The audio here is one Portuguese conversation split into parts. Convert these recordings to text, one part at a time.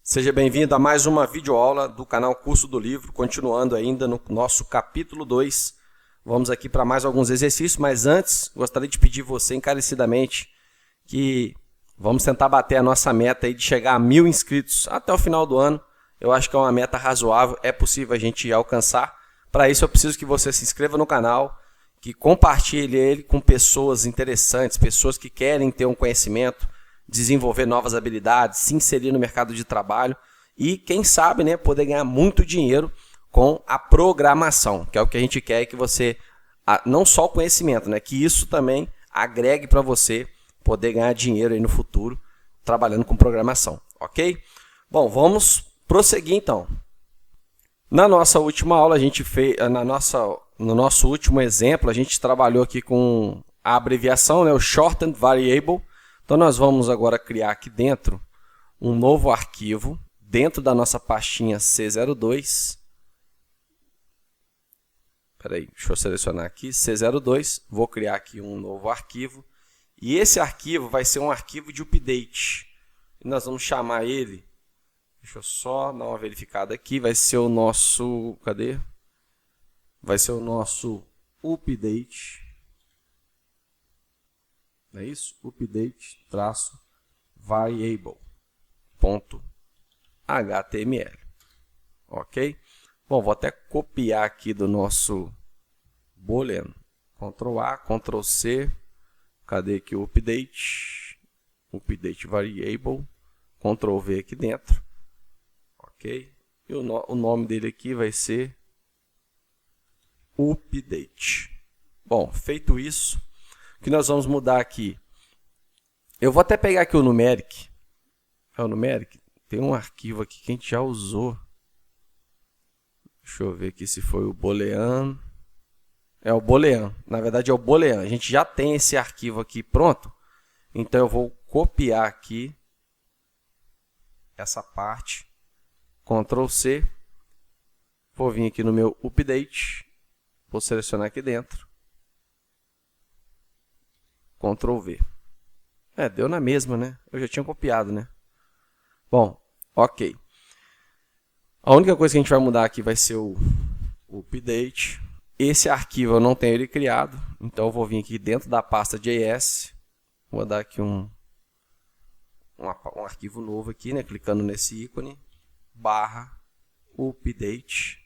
Seja bem-vindo a mais uma videoaula do canal Curso do Livro, continuando ainda no nosso capítulo 2. Vamos aqui para mais alguns exercícios, mas antes gostaria de pedir você encarecidamente que vamos tentar bater a nossa meta aí de chegar a 1000 inscritos até o final do ano. Eu acho que é uma meta razoável, é possível a gente alcançar. Para isso eu preciso que você se inscreva no canal, que compartilhe ele com pessoas interessantes, pessoas que querem ter um conhecimento, desenvolver novas habilidades, se inserir no mercado de trabalho e, quem sabe, né, poder ganhar muito dinheiro com a programação, que é o que a gente quer, que você, não só o conhecimento, né, que isso também agregue para você poder ganhar dinheiro aí no futuro trabalhando com programação, ok? Bom, vamos prosseguir então. Na nossa última aula, a gente fez, no nosso último exemplo, a gente trabalhou aqui com a abreviação, né, o Shortened Variable. Então, nós vamos agora criar aqui dentro um novo arquivo, dentro da nossa pastinha C02. Espera aí, deixa eu selecionar aqui, C02. Vou criar aqui um novo arquivo. E esse arquivo vai ser um arquivo de update. E nós vamos chamar ele, deixa eu só dar uma verificada aqui, vai ser o nosso, cadê? Vai ser o nosso update. É isso? Update-variable.html. Ok? Bom, vou até copiar aqui do nosso boolean. Ctrl A, Ctrl C. Cadê aqui o update? Update variable. Ctrl V aqui dentro. Ok? E o nome dele aqui vai ser update. Bom, feito isso, o que nós vamos mudar aqui? Eu vou até pegar aqui o numeric. É o numeric? Tem um arquivo aqui que a gente já usou. Deixa eu ver aqui se foi o boolean. É o boolean. Na verdade é o boolean. A gente já tem esse arquivo aqui pronto. Então eu vou copiar aqui essa parte. Ctrl C. Vou vir aqui no meu update. Vou selecionar aqui dentro. Ctrl V. Deu na mesma, né? Eu já tinha copiado, né? Bom, ok. A única coisa que a gente vai mudar aqui vai ser o update. Esse arquivo eu não tenho ele criado, então eu vou vir aqui dentro da pasta JS. Vou dar aqui um arquivo novo aqui, né? Clicando nesse ícone. /update.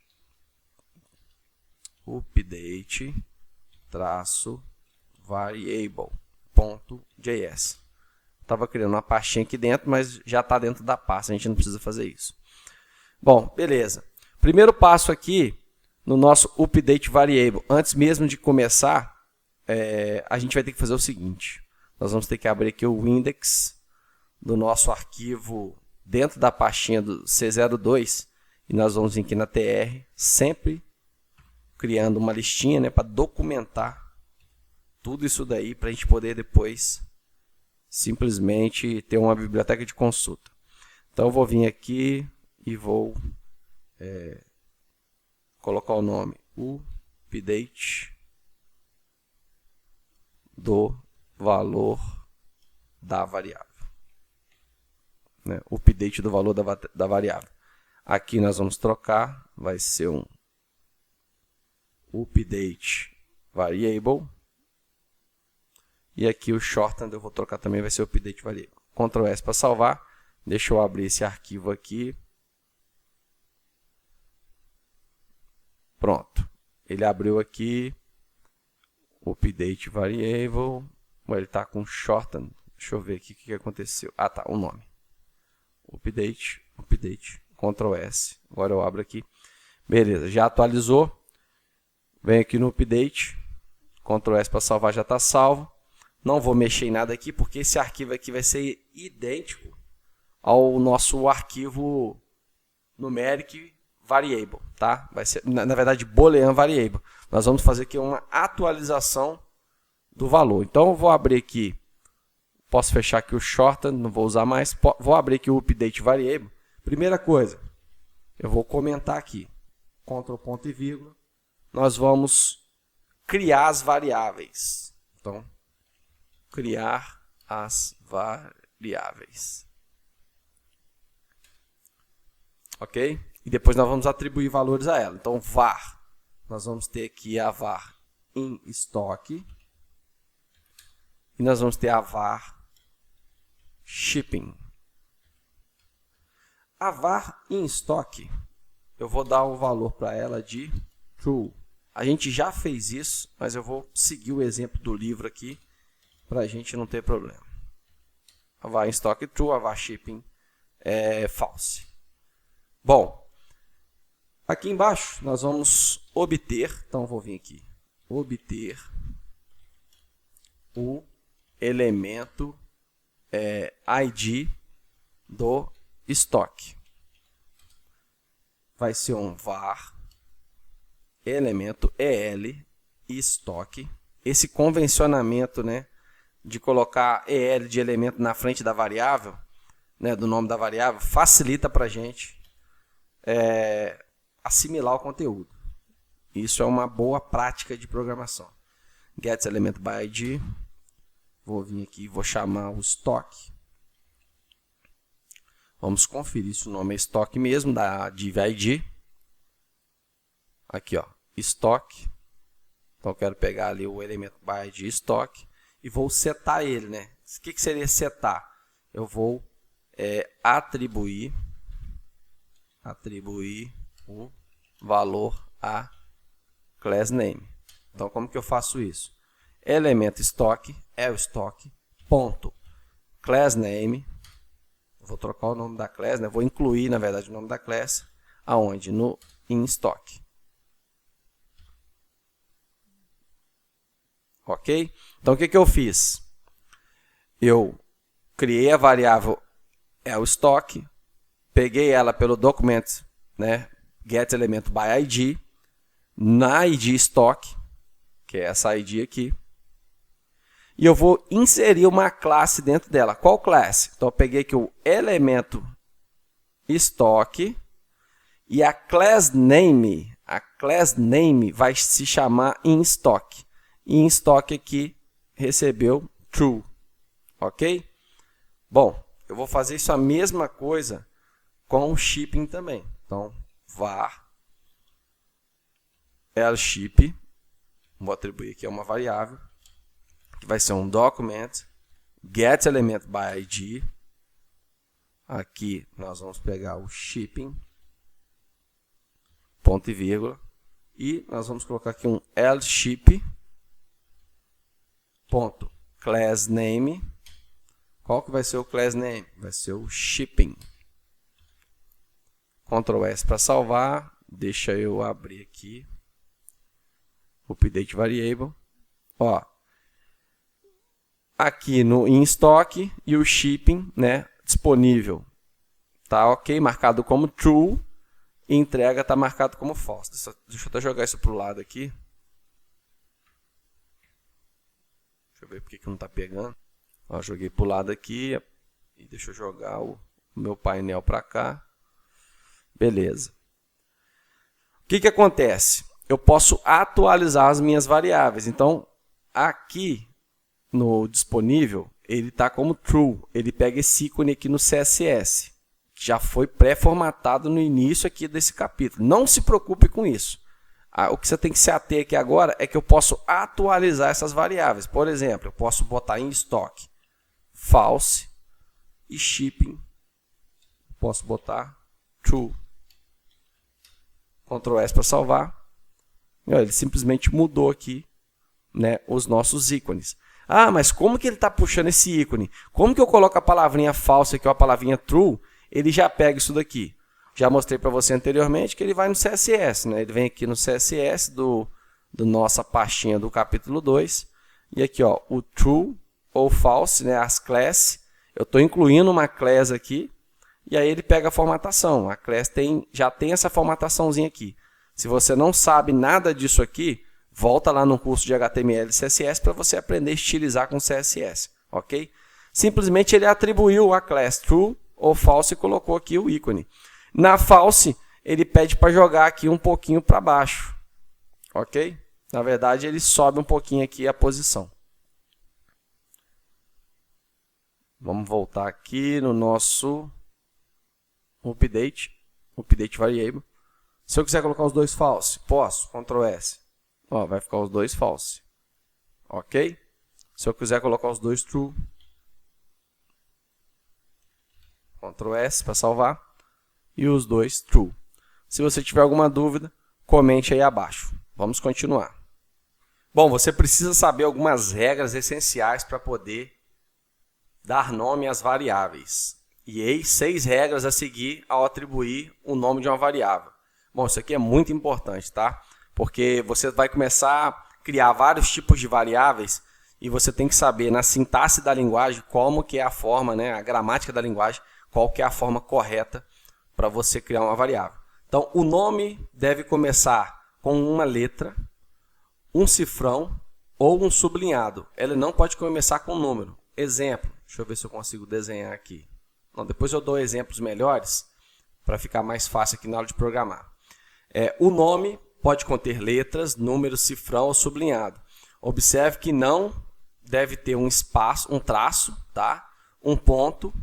Update-variable.js. Estava criando uma pastinha aqui dentro, mas já está dentro da pasta, a gente não precisa fazer isso. Bom, beleza. Primeiro passo aqui no nosso update variable. Antes mesmo de começar, a gente vai ter que fazer o seguinte. Nós vamos ter que abrir aqui o index do nosso arquivo dentro da pastinha do C02 e nós vamos vir aqui na tr, sempre criando uma listinha, né, para documentar tudo isso daí, para a gente poder depois simplesmente ter uma biblioteca de consulta. Então, eu vou vir aqui e vou colocar o nome update do valor da variável. Né? Update do valor da variável. Aqui nós vamos trocar, vai ser um update variable. E aqui o shortened eu vou trocar também, vai ser update variable. Ctrl S para salvar. Deixa eu abrir esse arquivo aqui. Pronto. Ele abriu aqui. Update variable. Ele está com shortened. Deixa eu ver aqui o que aconteceu. Ah, tá, o nome. Update. Ctrl S. Agora eu abro aqui. Beleza, já atualizou. Vem aqui no update. Ctrl S para salvar, já está salvo. Não vou mexer em nada aqui, porque esse arquivo aqui vai ser idêntico ao nosso arquivo numeric variable, tá? Vai ser, na verdade, boolean variable. Nós vamos fazer aqui uma atualização do valor. Então, eu vou abrir aqui, posso fechar aqui o shorten, não vou usar mais, vou abrir aqui o update variable. Primeira coisa, eu vou comentar aqui, Ctrl ponto e vírgula, nós vamos criar as variáveis. Então, criar as variáveis. ok? E depois nós vamos atribuir valores a ela. Então, var, nós vamos ter aqui a var in stock e nós vamos ter a var shipping. A var in stock, eu vou dar um valor para ela de true. A gente já fez isso, mas eu vou seguir o exemplo do livro aqui para a gente não ter problema. A var in stock true, a var shipping é false. Bom, aqui embaixo nós vamos obter, então vou vir aqui, obter o elemento ID do estoque. Vai ser um var elemento EL estoque. Esse convencionamento, né, de colocar EL de elemento na frente da variável, né, do nome da variável, facilita para a gente assimilar o conteúdo. Isso é uma boa prática de programação. Get element by ID. Vou vir aqui e vou chamar o estoque. Vamos conferir se o nome é estoque mesmo, da div ID. Aqui, ó, estoque. Então, eu quero pegar ali o elemento by ID estoque e vou setar ele, né? O que seria setar? Eu vou atribuir o valor a class name. Então, como que eu faço isso? Elemento estoque é o estoque, ponto, class name. Vou trocar o nome da class, né? Vou incluir, na verdade, o nome da class, aonde? No in stock. Ok? Então, o que eu fiz? Eu criei a variável o estoque, peguei ela pelo document, né? Get element by ID, na ID estoque, que é essa ID aqui, e eu vou inserir uma classe dentro dela. Qual classe? Então, eu peguei aqui o elemento estoque e a class name vai se chamar inStock. E inStock aqui recebeu true, ok? Bom, eu vou fazer isso a mesma coisa com o shipping também. Então, var lship, vou atribuir aqui a uma variável, que vai ser um document get element by ID. Aqui nós vamos pegar o shipping, ponto e vírgula, e nós vamos colocar aqui um lship, ponto, class name. Qual que vai ser o class name? Vai ser o shipping. Ctrl S para salvar. Deixa eu abrir aqui o update variable. Ó, aqui no inStock e o shipping, né, disponível. Tá ok, marcado como true. E entrega está marcado como false. Deixa eu até jogar isso para o lado aqui. Deixa eu ver porque que não está pegando. Ó, joguei para o lado aqui. E deixa eu jogar o meu painel para cá. Beleza. O que acontece? Eu posso atualizar as minhas variáveis. Então, aqui no disponível, ele está como true. Ele pega esse ícone aqui no CSS. Que já foi pré-formatado no início aqui desse capítulo. Não se preocupe com isso. O que você tem que se ater aqui agora é que eu posso atualizar essas variáveis. Por exemplo, eu posso botar em estoque false e shipping. Posso botar true. Ctrl S para salvar. E, olha, ele simplesmente mudou aqui, né, os nossos ícones. Ah, mas como que ele está puxando esse ícone? Como que eu coloco a palavrinha false aqui ou a palavrinha true? Ele já pega isso daqui. Já mostrei para você anteriormente que ele vai no CSS, né? Ele vem aqui no CSS do nossa pastinha do capítulo 2. E aqui, ó, o true ou false, né? As classes. Eu estou incluindo uma class aqui. E aí ele pega a formatação. A class já tem essa formataçãozinha aqui. Se você não sabe nada disso aqui, volta lá no curso de HTML e CSS para você aprender a estilizar com CSS. Ok? Simplesmente ele atribuiu a class true ou false e colocou aqui o ícone. Na false, ele pede para jogar aqui um pouquinho para baixo. Ok? Na verdade, ele sobe um pouquinho aqui a posição. Vamos voltar aqui no nosso update. update variable. Se eu quiser colocar os dois false, posso, Ctrl S. Ó, vai ficar os dois false. Ok? Se eu quiser colocar os dois true, Ctrl S para salvar. E os dois true. Se você tiver alguma dúvida, comente aí abaixo. Vamos continuar. Bom, você precisa saber algumas regras essenciais para poder dar nome às variáveis. E aí, 6 regras a seguir ao atribuir o nome de uma variável. Bom, isso aqui é muito importante, tá? Porque você vai começar a criar vários tipos de variáveis e você tem que saber na sintaxe da linguagem como que é a forma, né, a gramática da linguagem, qual que é a forma correta para você criar uma variável. Então, o nome deve começar com uma letra, um cifrão ou um sublinhado. Ele não pode começar com número. Exemplo, deixa eu ver se eu consigo desenhar aqui. Não, depois eu dou exemplos melhores para ficar mais fácil aqui na hora de programar. O nome pode conter letras, números, cifrão ou sublinhado. Observe que não deve ter um espaço, um traço, tá? Um ponto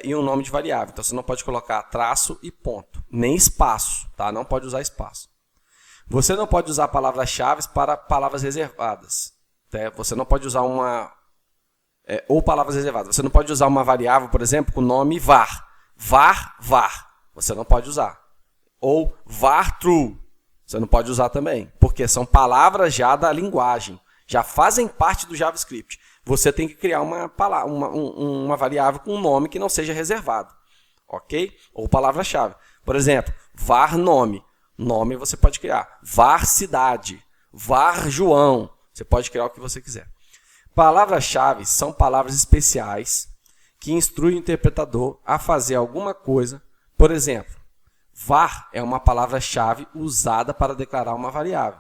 e um nome de variável. Então, você não pode colocar traço e ponto, nem espaço, tá? Não pode usar espaço. Você não pode usar palavras-chave para palavras reservadas. Tá? Você não pode usar ou palavras reservadas. Você não pode usar uma variável, por exemplo, com o nome var. Var. Você não pode usar. Ou var true. Você não pode usar também. Porque são palavras já da linguagem. Já fazem parte do JavaScript. Você tem que criar uma variável com um nome que não seja reservado. Ok? Ou palavra-chave. Por exemplo, var nome. Nome você pode criar. Var cidade. Var João. Você pode criar o que você quiser. Palavras-chave são palavras especiais que instruem o interpretador a fazer alguma coisa. Por exemplo, var é uma palavra-chave usada para declarar uma variável.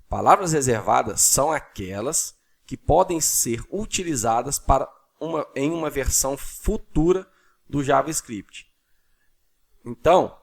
Palavras reservadas são aquelas que podem ser utilizadas em uma versão futura do JavaScript. Então,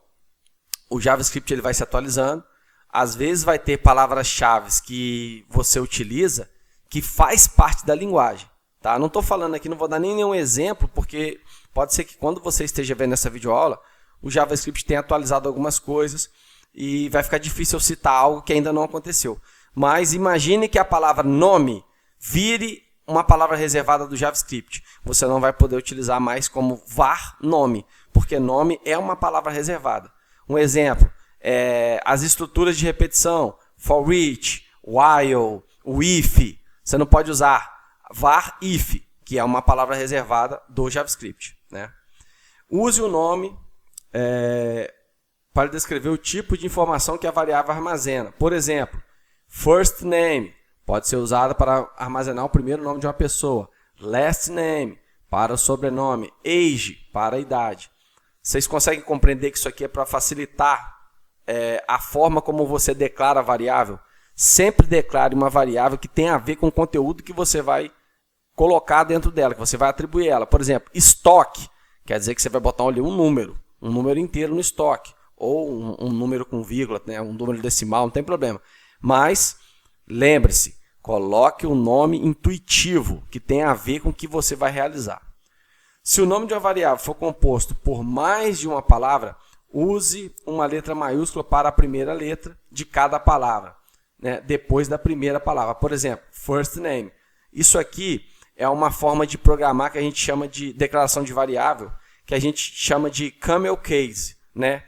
o JavaScript ele vai se atualizando. Às vezes vai ter palavras-chave que você utiliza que faz parte da linguagem. Tá? Não estou falando aqui, não vou dar nenhum exemplo, porque pode ser que quando você esteja vendo essa videoaula, o JavaScript tenha atualizado algumas coisas e vai ficar difícil eu citar algo que ainda não aconteceu. Mas imagine que a palavra nome vire uma palavra reservada do JavaScript. Você não vai poder utilizar mais como var nome, porque nome é uma palavra reservada. Um exemplo, as estruturas de repetição, for each, while, if. Você não pode usar var if, que é uma palavra reservada do JavaScript. Né? Use o nome para descrever o tipo de informação que a variável armazena. Por exemplo, first name pode ser usada para armazenar o primeiro nome de uma pessoa. Last name para o sobrenome. Age para a idade. Vocês conseguem compreender que isso aqui é para facilitar a forma como você declara a variável? Sempre declare uma variável que tem a ver com o conteúdo que você vai colocar dentro dela, que você vai atribuir ela. Por exemplo, estoque, quer dizer que você vai botar ali um número inteiro no estoque, ou um número com vírgula, né, um número decimal, não tem problema. Mas, lembre-se, coloque um nome intuitivo, que tem a ver com o que você vai realizar. Se o nome de uma variável for composto por mais de uma palavra, use uma letra maiúscula para a primeira letra de cada palavra, né, depois da primeira palavra. Por exemplo, first name. Isso aqui é uma forma de programar que a gente chama de declaração de variável, que a gente chama de camel case, né?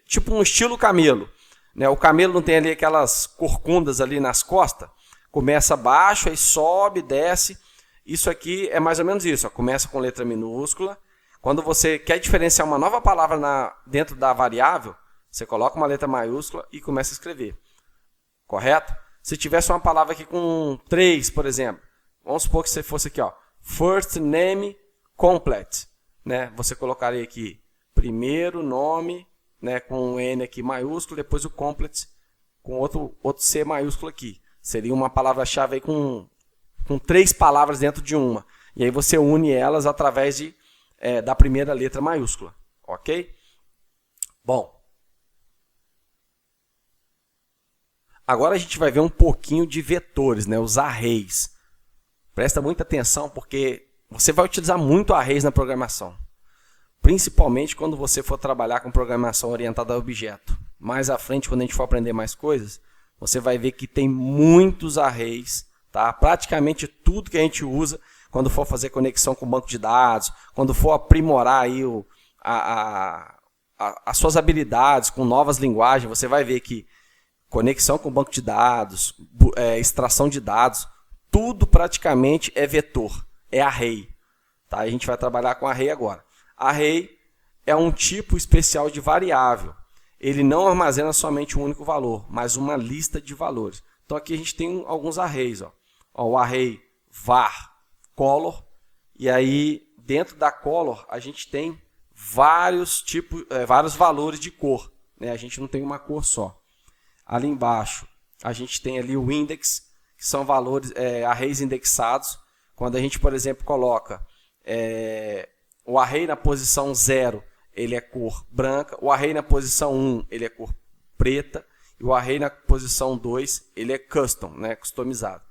Tipo um estilo camelo. Né? O camelo não tem ali aquelas corcundas ali nas costas? Começa baixo, aí sobe, desce. Isso aqui é mais ou menos isso. Ó. Começa com letra minúscula. Quando você quer diferenciar uma nova palavra dentro da variável, você coloca uma letra maiúscula e começa a escrever. Correto? Se tivesse uma palavra aqui com 3, por exemplo, vamos supor que você fosse aqui, ó, first name complete, né? Você colocaria aqui primeiro nome, né, com um N aqui maiúsculo, depois o complete com outro C maiúsculo aqui. Seria uma palavra-chave aí com 3 palavras dentro de uma. E aí você une elas através da primeira letra maiúscula. Ok? Bom. Agora a gente vai ver um pouquinho de vetores, né? Os arrays. Presta muita atenção porque você vai utilizar muito arrays na programação. principalmente quando você for trabalhar com programação orientada a objeto. Mais à frente, quando a gente for aprender mais coisas, você vai ver que tem muitos arrays, tá? Praticamente tudo que a gente usa quando for fazer conexão com o banco de dados, quando for aprimorar aí as suas habilidades com novas linguagens, você vai ver que conexão com o banco de dados, extração de dados, tudo praticamente é vetor, é array. Tá? A gente vai trabalhar com array agora. Array é um tipo especial de variável. Ele não armazena somente um único valor, mas uma lista de valores. Então aqui a gente tem alguns arrays. O array var color, e aí dentro da color a gente tem vários valores de cor. Né? A gente não tem uma cor só. Ali embaixo a gente tem ali o index, que são valores, arrays indexados. Quando a gente, por exemplo, coloca o array na posição 0, ele é cor branca. O array na posição 1, ele é cor preta. E o array na posição 2, ele é custom, né, customizado.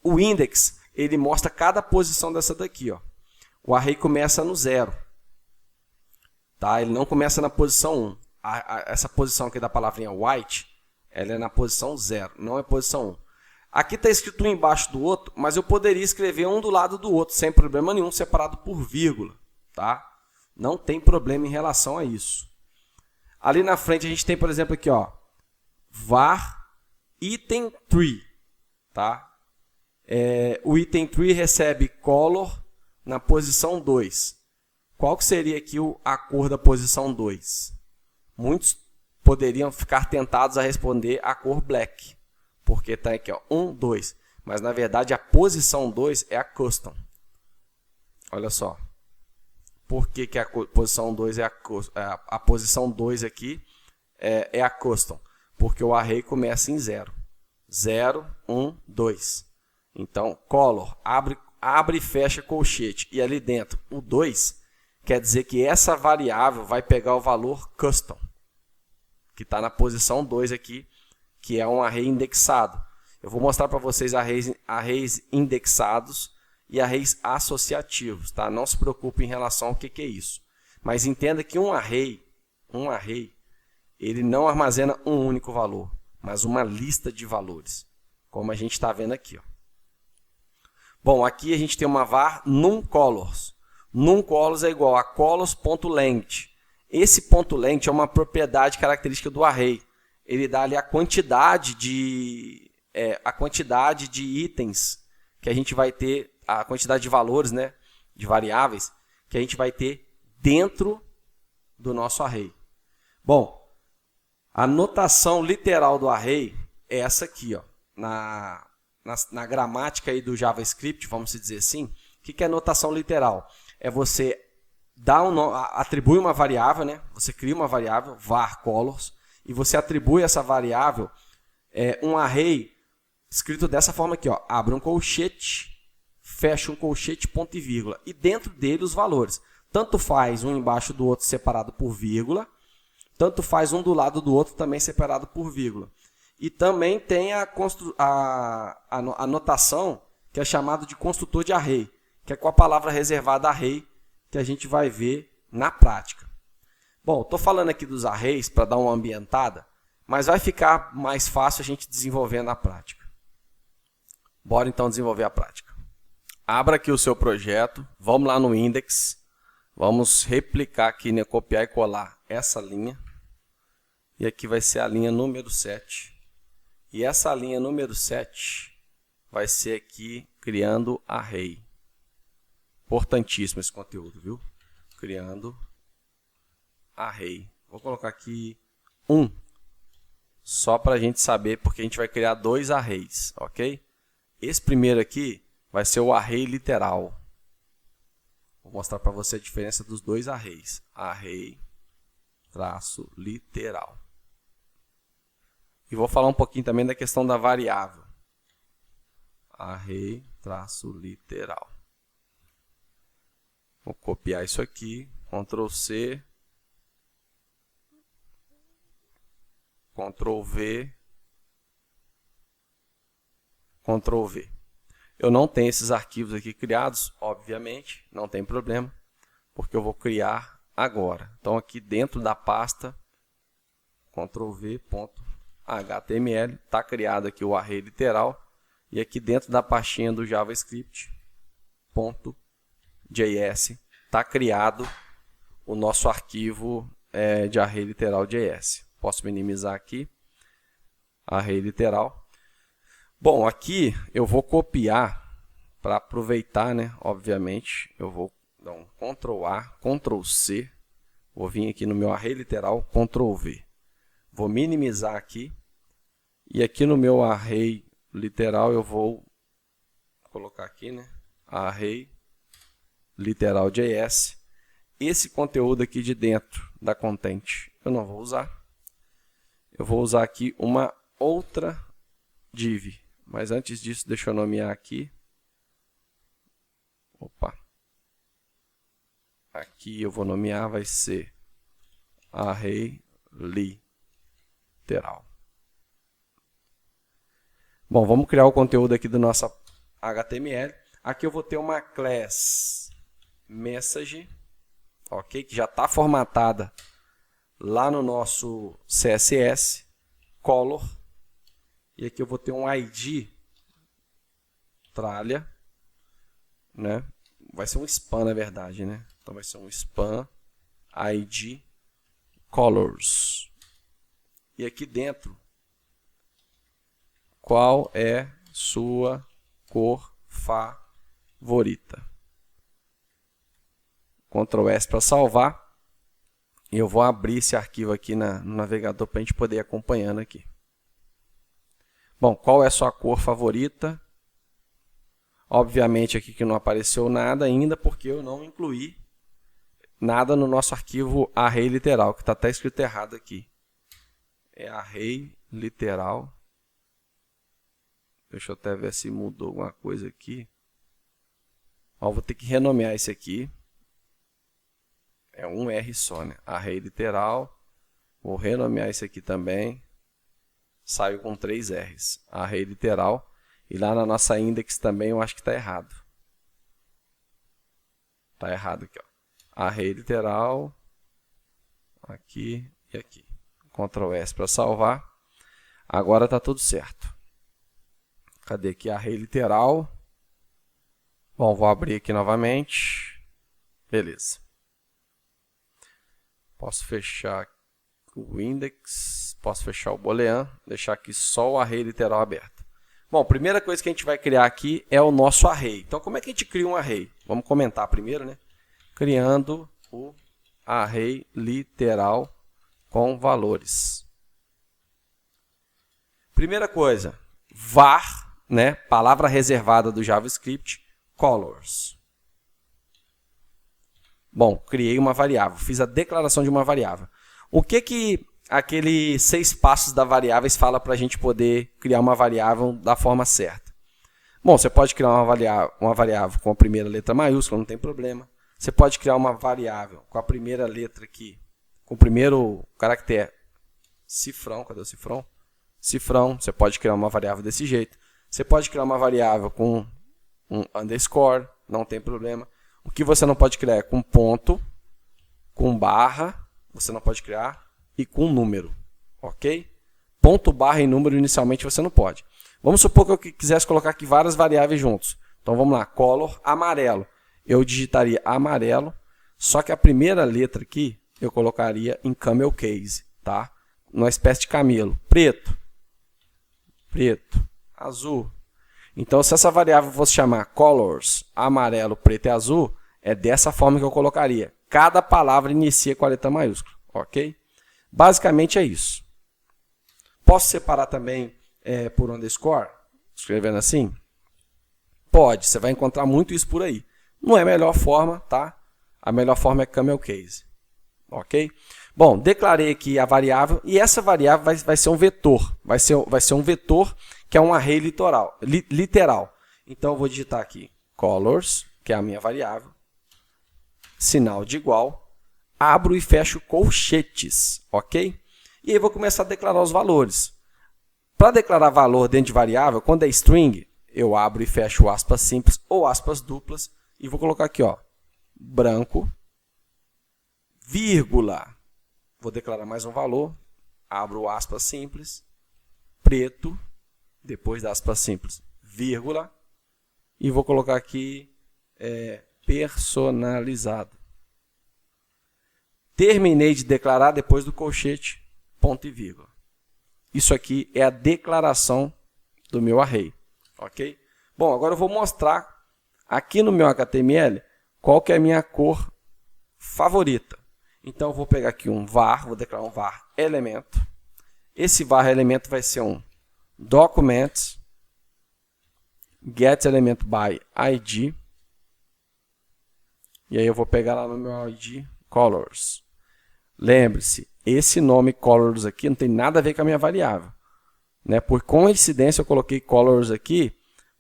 O index, ele mostra cada posição dessa daqui. Ó. O array começa no 0. Tá? Ele não começa na posição 1. Essa posição aqui da palavrinha white, ela é na posição 0, não é posição 1. Aqui está escrito um embaixo do outro, mas eu poderia escrever um do lado do outro, sem problema nenhum, separado por vírgula. Tá? Não tem problema em relação a isso. Ali na frente a gente tem, por exemplo, aqui, ó, var item tree. Tá? O item tree recebe color na posição 2. Qual que seria aqui a cor da posição 2? Muitos poderiam ficar tentados a responder a cor black, porque está aqui, ó, 1, 2. Mas, na verdade, a posição 2 é a custom. Olha só. Por que, que a posição 2 é a posição 2 aqui é a custom? Porque o array começa em 0. 0, 1, 2. Então, color, abre e fecha colchete. E ali dentro, o 2, quer dizer que essa variável vai pegar o valor custom, que está na posição 2 aqui, que é um array indexado. Eu vou mostrar para vocês arrays indexados e arrays associativos. Tá? Não se preocupe em relação ao que é isso. Mas entenda que um array, ele não armazena um único valor, mas uma lista de valores, como a gente está vendo aqui. Ó. Bom, aqui a gente tem uma var numColors. NumColors é igual a colors.length. Esse ponto length é uma propriedade característica do array. Ele dá ali a quantidade de itens que a gente vai ter, a quantidade de valores, né, de variáveis, que a gente vai ter dentro do nosso array. Bom, a notação literal do array é essa aqui. Ó, na gramática aí do JavaScript, vamos dizer assim, o que é notação literal? É você atribui uma variável, né? Você cria uma variável, var colors, e você atribui essa variável um array escrito dessa forma aqui, ó, abre um colchete, fecha um colchete, ponto e vírgula, e dentro dele os valores. Tanto faz um embaixo do outro separado por vírgula, tanto faz um do lado do outro também separado por vírgula. E também tem a notação que é chamada de construtor de array, que é com a palavra reservada array, que a gente vai ver na prática. Bom, estou falando aqui dos arrays para dar uma ambientada, mas vai ficar mais fácil a gente desenvolver na prática. Bora então desenvolver a prática. Abra aqui o seu projeto, vamos lá no index, vamos replicar aqui, né, copiar e colar essa linha. E aqui vai ser a linha número 7. E essa linha número 7 vai ser aqui criando array. Importantíssimo esse conteúdo, viu? Criando array. Vou colocar aqui 1, só para a gente saber, porque a gente vai criar 2 arrays, ok? Esse primeiro aqui vai ser o array literal. Vou mostrar para você a diferença dos 2 arrays. Array traço literal. E vou falar um pouquinho também da questão da variável. Array traço literal. Vou copiar isso aqui, Ctrl C, Ctrl V, Ctrl V. Eu não tenho esses arquivos aqui criados, obviamente, não tem problema, porque eu vou criar agora. Então, aqui dentro da pasta, Ctrl+V.html, está criado aqui o array literal. E aqui dentro da pastinha do JavaScript, .js, está criado o nosso arquivo de array literal.js. Posso minimizar aqui, array literal. Bom, aqui eu vou copiar, para aproveitar, né? Obviamente, eu vou dar um Ctrl+A, Ctrl+C, vou vir aqui no meu array literal, Ctrl+V. Vou minimizar aqui, e aqui no meu array literal eu vou colocar aqui, né? Array literal.js. Esse conteúdo aqui de dentro da content eu não vou usar. Eu vou usar aqui uma outra div. Mas antes disso, deixa eu nomear aqui. Opa. Aqui eu vou nomear, vai ser array literal. Bom, vamos criar o conteúdo aqui do nosso HTML. Aqui eu vou ter uma class message, ok? Que já está formatada lá no nosso CSS, color. E aqui eu vou ter um ID tralha, né? Vai ser um span, na verdade, né? Então vai ser um span ID colors. E aqui dentro, qual é sua cor favorita? Ctrl S para salvar. E eu vou abrir esse arquivo aqui no navegador para a gente poder ir acompanhando aqui. Bom, qual é a sua cor favorita? Obviamente aqui que não apareceu nada ainda, porque eu não incluí nada no nosso arquivo array literal, que está até escrito errado aqui. É array literal. Deixa eu até ver se mudou alguma coisa aqui. Ó, vou ter que renomear esse aqui. É um R só, né? Array literal. Vou renomear esse aqui também. Saiu com 3 R's. Array literal. E lá na nossa index também eu acho que está errado. Está errado aqui, ó. Array literal. Aqui e aqui. Ctrl S para salvar. Agora está tudo certo. Cadê aqui? Array literal. Bom, vou abrir aqui novamente. Beleza. Posso fechar o index. Posso fechar o boolean. Deixar aqui só o array literal aberto. Bom, a primeira coisa que a gente vai criar aqui é o nosso array. Então, como é que a gente cria um array? Vamos comentar primeiro, né? Criando o array literal com valores. Primeira coisa, var, né? Palavra reservada do JavaScript, colors. Bom, criei uma variável, fiz a declaração de uma variável. O que aqueles 6 passos da variáveis fala para a gente poder criar uma variável da forma certa? Bom, você pode criar uma variável com a primeira letra maiúscula, não tem problema. Você pode criar uma variável com a primeira letra aqui, com o primeiro caractere cifrão. Cadê o cifrão? Cifrão, você pode criar uma variável desse jeito. Você pode criar uma variável com um underscore, não tem problema. O que você não pode criar é com ponto, com barra, você não pode criar, e com número, ok? Ponto, barra e número inicialmente você não pode. Vamos supor que eu quisesse colocar aqui várias variáveis juntos. Então vamos lá, color amarelo. Eu digitaria amarelo, só que a primeira letra aqui eu colocaria em camel case, tá? Uma espécie de camelo. Preto, preto, azul. Então se essa variável fosse chamar colors, amarelo, preto e azul, é dessa forma que eu colocaria. Cada palavra inicia com a letra maiúscula, ok? Basicamente é isso. Posso separar também por underscore, escrevendo assim? Pode, você vai encontrar muito isso por aí. Não é a melhor forma, tá? A melhor forma é camel case, ok? Bom, declarei aqui a variável e essa variável vai ser um vetor. Vai ser um vetor que é um array literal. Então eu vou digitar aqui colors, que é a minha variável, sinal de igual. Abro e fecho colchetes, ok? E aí vou começar a declarar os valores. Para declarar valor dentro de variável, quando é string, eu abro e fecho aspas simples ou aspas duplas e vou colocar aqui, ó, branco, vírgula. Vou declarar mais um valor. Abro o aspas simples. Preto. Depois da aspas simples. Vírgula. E vou colocar aqui personalizado. Terminei de declarar depois do colchete, ponto e vírgula. Isso aqui é a declaração do meu array. Ok? Bom, agora eu vou mostrar aqui no meu HTML qual que é a minha cor favorita. Então, eu vou pegar aqui um var, vou declarar um var elemento. Esse var elemento vai ser um document get element by id. E aí eu vou pegar lá no meu id colors. Lembre-se, esse nome colors aqui não tem nada a ver com a minha variável. Né? Por coincidência, eu coloquei colors aqui,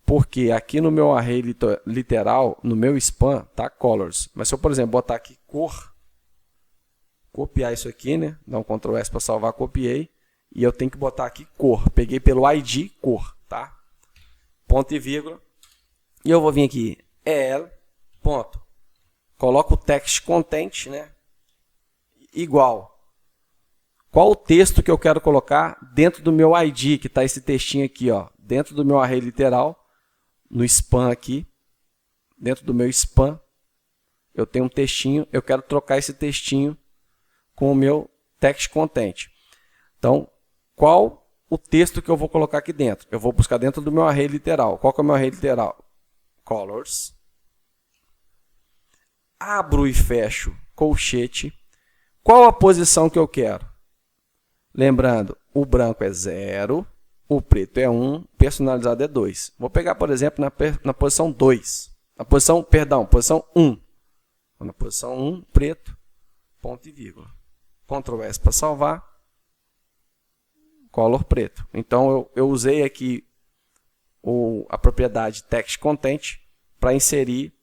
porque aqui no meu array literal, no meu span, tá colors. Mas se eu, por exemplo, botar aqui cor, copiar isso aqui, né? Dar um Ctrl S para salvar, copiei. E eu tenho que botar aqui cor. Peguei pelo ID cor, tá? Ponto e vírgula. E eu vou vir aqui, ponto. Coloco o text content, né? Igual. Qual o texto que eu quero colocar dentro do meu ID, que está esse textinho aqui, ó, dentro do meu array literal, no span aqui, dentro do meu span, eu tenho um textinho, eu quero trocar esse textinho com o meu text content. Então, qual o texto que eu vou colocar aqui dentro? Eu vou buscar dentro do meu array literal. Qual que é o meu array literal? Colors. Abro e fecho colchete. Qual a posição que eu quero? Lembrando, o branco é 0, o preto é 1, personalizado é 2. Vou pegar, por exemplo, na posição 2. Posição 1. Na posição 1, preto, ponto e vírgula. Ctrl S para salvar. Color preto. Então, eu usei aqui a propriedade text content para inserir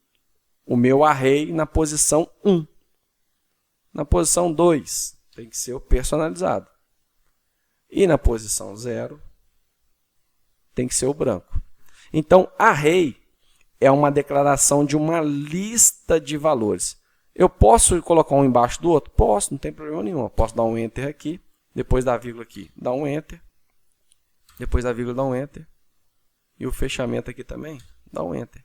o meu array na posição 1. Na posição 2, tem que ser o personalizado. E na posição 0, tem que ser o branco. Então, array é uma declaração de uma lista de valores. Eu posso colocar um embaixo do outro? Posso, não tem problema nenhum. Eu posso dar um Enter aqui, depois da vírgula aqui, dá um Enter. Depois da vírgula, dá um Enter. E o fechamento aqui também, dá um Enter.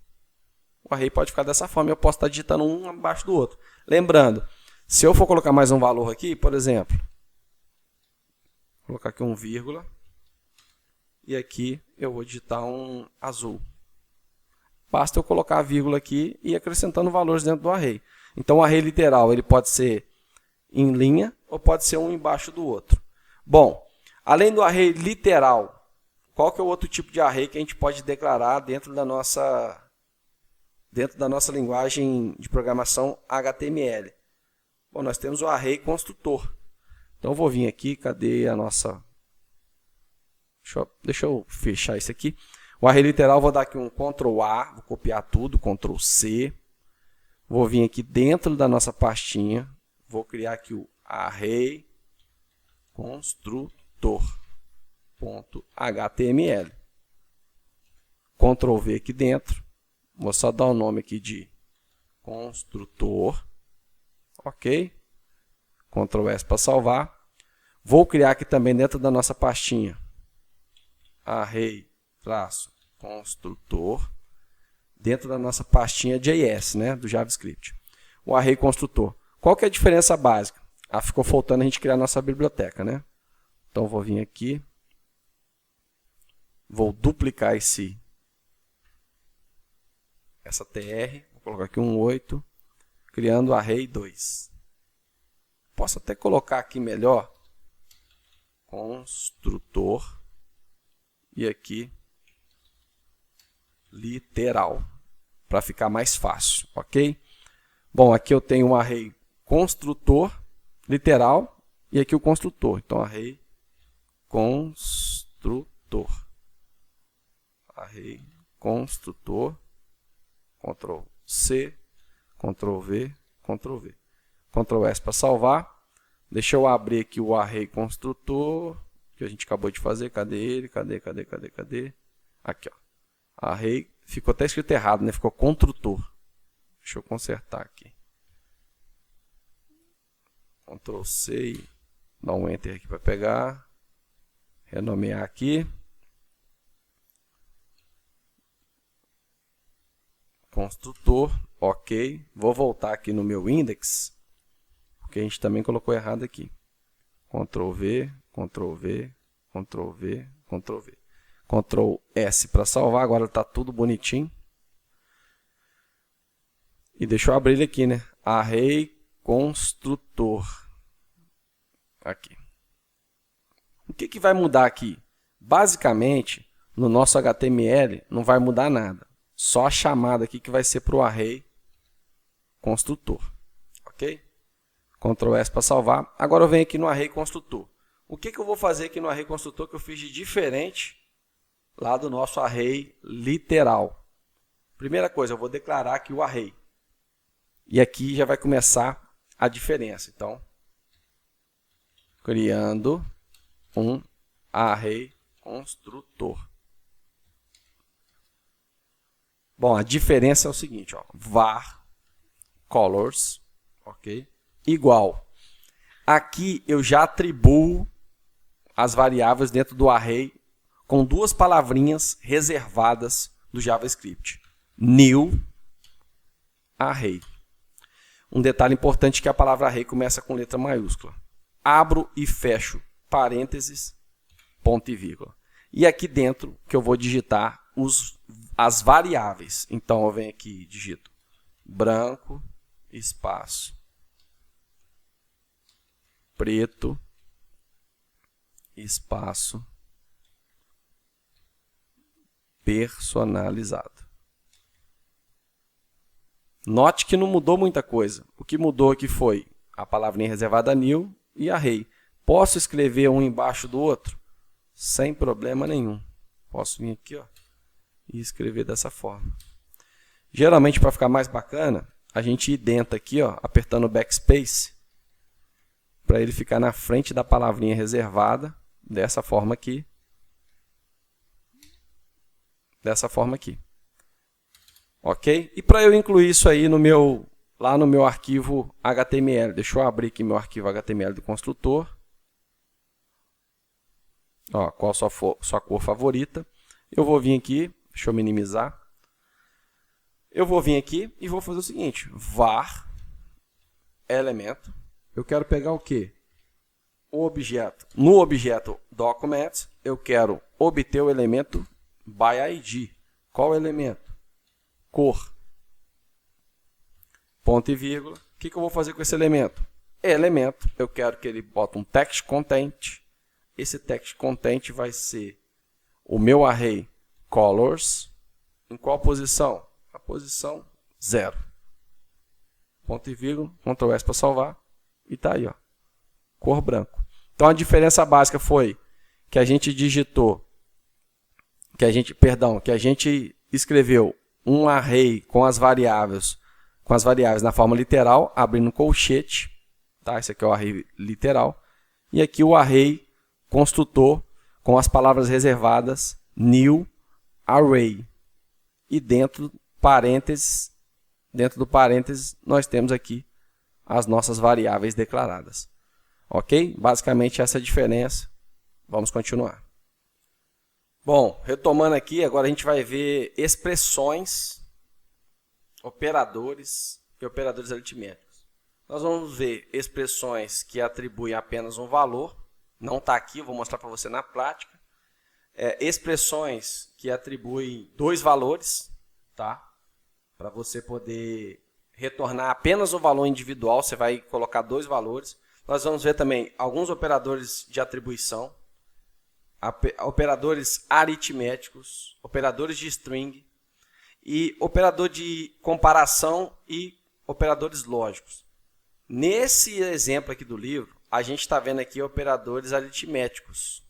O array pode ficar dessa forma. Eu posso estar digitando um abaixo do outro. Lembrando, se eu for colocar mais um valor aqui, por exemplo, vou colocar aqui um vírgula. E aqui eu vou digitar um azul. Basta eu colocar a vírgula aqui e ir acrescentando valores dentro do array. Então, o array literal ele pode ser em linha ou pode ser um embaixo do outro. Bom, além do array literal, qual que é o outro tipo de array que a gente pode declarar dentro da nossa linguagem de programação HTML? Bom, nós temos o array construtor. Então, eu vou vir aqui, cadê a nossa... Deixa eu fechar isso aqui. O array literal, vou dar aqui um Ctrl A, vou copiar tudo, Ctrl C. Vou vir aqui dentro da nossa pastinha, vou criar aqui o array construtor.html. Ctrl V aqui dentro. Vou só dar o nome aqui de construtor. Ok. Ctrl S para salvar. Vou criar aqui também dentro da nossa pastinha array-construtor dentro da nossa pastinha JS, né, do JavaScript. O array construtor. Qual que é a diferença básica? Ficou faltando a gente criar a nossa biblioteca, né? Então, vou vir aqui. Vou duplicar essa tr. Vou colocar aqui um 8. Criando o array 2. Posso até colocar aqui melhor. Construtor. E aqui, literal, para ficar mais fácil, ok? Bom, aqui eu tenho um array construtor, literal, e aqui o construtor. Então, array construtor. Array construtor, Ctrl C, Ctrl V, Ctrl V. Ctrl S para salvar. Deixa eu abrir aqui o array construtor, que a gente acabou de fazer. Cadê ele? Cadê? Aqui, ó. Array, ficou até escrito errado, né? Ficou construtor. Deixa eu consertar aqui. Ctrl C e dá um Enter aqui para pegar. Renomear aqui. Construtor, ok. Vou voltar aqui no meu index, porque a gente também colocou errado aqui. Ctrl V, Ctrl V, Ctrl V, Ctrl V. Ctrl S para salvar, agora está tudo bonitinho. E deixa eu abrir ele aqui, né? Array construtor. Aqui. O que vai mudar aqui? Basicamente, no nosso HTML não vai mudar nada. Só a chamada aqui que vai ser para o array construtor. Ok? Ctrl S para salvar. Agora eu venho aqui no array construtor. O que eu vou fazer aqui no array construtor que eu fiz de diferente lá do nosso array literal? Primeira coisa, eu vou declarar aqui o array. E aqui já vai começar a diferença. Então, criando um array construtor. Bom, a diferença é o seguinte, ó, var colors, ok? Igual. Aqui eu já atribuo as variáveis dentro do array com duas palavrinhas reservadas do JavaScript. New array. Um detalhe importante é que a palavra array começa com letra maiúscula. Abro e fecho parênteses, ponto e vírgula. E aqui dentro que eu vou digitar as variáveis. Então eu venho aqui e digito branco, espaço, preto, espaço, personalizado. Note que não mudou muita coisa. O que mudou aqui foi a palavrinha reservada new e array. Posso escrever um embaixo do outro? Sem problema nenhum. Posso vir aqui, ó, e escrever dessa forma. Geralmente, para ficar mais bacana, a gente identa aqui, ó, apertando o backspace, para ele ficar na frente da palavrinha reservada, dessa forma aqui. Dessa forma aqui. Ok? E para eu incluir isso aí lá no meu arquivo HTML, deixa eu abrir aqui meu arquivo HTML do construtor. Ó, qual a sua cor favorita? Eu vou vir aqui, deixa eu minimizar. Eu vou vir aqui e vou fazer o seguinte, var elemento. Eu quero pegar o quê? O objeto. No objeto document, eu quero obter o elemento by ID. Qual elemento? Cor. Ponto e vírgula. O que eu vou fazer com esse elemento? Elemento, eu quero que ele bote um text content. Esse text content vai ser o meu array colors. Em qual posição? A posição 0. Ponto e vírgula, Ctrl S para salvar. E está aí, ó, cor branco. Então a diferença básica foi que a gente digitou, que a gente escreveu um array com as variáveis na forma literal, abrindo colchete, tá? Esse aqui é o array literal. E aqui o array construtor com as palavras reservadas new array. E dentro do parênteses nós temos aqui as nossas variáveis declaradas. Ok? Basicamente essa é a diferença. Vamos continuar. Bom, retomando aqui, agora a gente vai ver expressões, operadores e operadores aritméticos. Nós vamos ver expressões que atribuem apenas um valor. Não está aqui, eu vou mostrar para você na prática. Expressões que atribuem dois valores, tá? Para você poder retornar apenas um valor individual, você vai colocar dois valores. Nós vamos ver também alguns operadores de atribuição, operadores aritméticos, operadores de string, e operador de comparação e operadores lógicos. Nesse exemplo aqui do livro, a gente está vendo aqui operadores aritméticos,